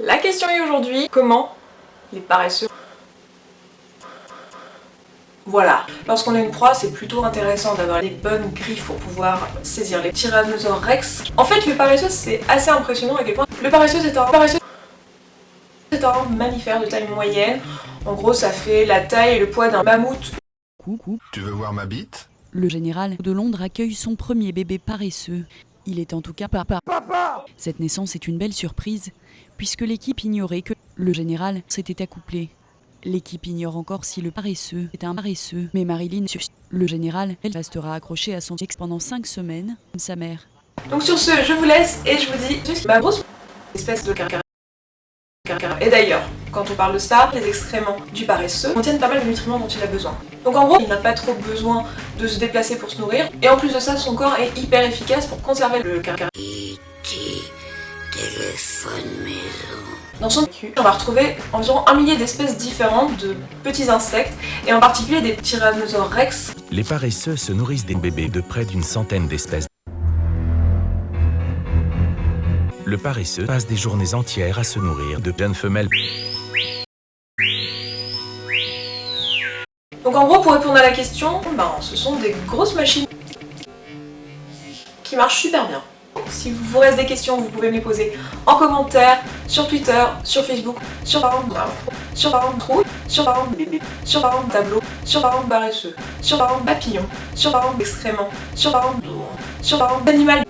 La question est aujourd'hui, comment les paresseux... Voilà, lorsqu'on a une proie, c'est plutôt intéressant d'avoir les bonnes griffes pour pouvoir saisir les Tyrannosaures Rex. En fait, le paresseux, c'est assez impressionnant à quel point... Le paresseux, c'est un mammifère de taille moyenne. En gros, ça fait la taille et le poids d'un mammouth. Coucou. Tu veux voir ma bite? Le général de Londres accueille son premier bébé paresseux. Il est en tout cas papa. Cette naissance est une belle surprise, puisque l'équipe ignorait que le général s'était accouplé. L'équipe ignore encore si le paresseux est un paresseux, mais Marilyn, le général, elle restera accrochée à son ex pendant 5 semaines, comme sa mère. Donc sur ce, je vous laisse et je vous dis ma grosse espèce de caractère. Et d'ailleurs, quand on parle de ça, les excréments du paresseux contiennent pas mal de nutriments dont il a besoin. Donc en gros, il n'a pas trop besoin de se déplacer pour se nourrir, et en plus de ça, son corps est hyper efficace pour conserver le caractère. Téléphone maison. Dans son cul, on va retrouver environ 1 millier d'espèces différentes de petits insectes, et en particulier des Tyrannosaures Rex. Les paresseux se nourrissent des bébés de près d'une centaine d'espèces. Le paresseux passe des journées entières à se nourrir de jeunes femelles. Donc en gros, pour répondre à la question, ce sont des grosses machines qui marchent super bien. Si vous reste des questions, vous pouvez me les poser en commentaire, sur Twitter, sur Facebook, sur tableau, sur paresseux, sur papillon, sur excréments, sur animal.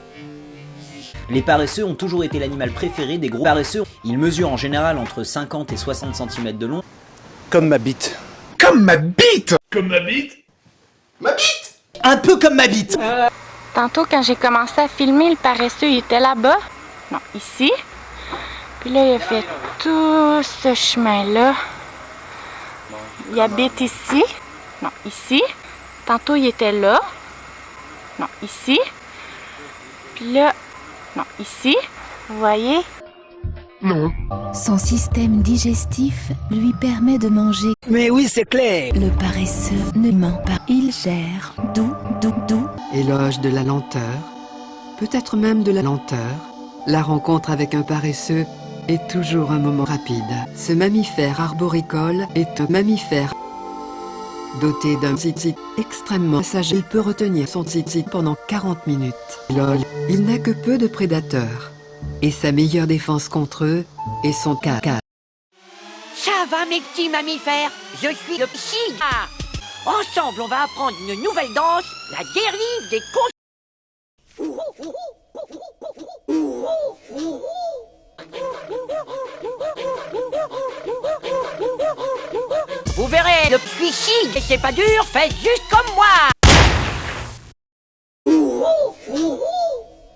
Les paresseux ont toujours été l'animal préféré des gros paresseux. Ils mesurent en général entre 50 et 60 cm de long. Comme ma bite. Comme ma bite! Comme ma bite? Ma bite? Un peu comme ma bite. Tantôt, quand j'ai commencé à filmer, le paresseux, il était là-bas. Non, ici. Puis là, il a fait tout ce chemin-là. Il habite ici. Non, ici. Tantôt, il était là. Non, ici. Puis là, non, ici. Vous voyez? Non. Son système digestif lui permet de manger. Mais oui, c'est clair. Le paresseux ne ment pas. Il gère doux. Éloge de la lenteur, peut-être même de la lenteur. La rencontre avec un paresseux est toujours un moment rapide. Ce mammifère arboricole est un mammifère doté d'un zizi extrêmement sage. Il peut retenir son zizi pendant 40 minutes. Lol, il n'a que peu de prédateurs. Et sa meilleure défense contre eux est son caca. Ça va mes petits mammifères, je suis le psy. Ensemble on va apprendre une nouvelle danse, la dérive des cons. Vous verrez, le suicide, c'est pas dur, faites juste comme moi.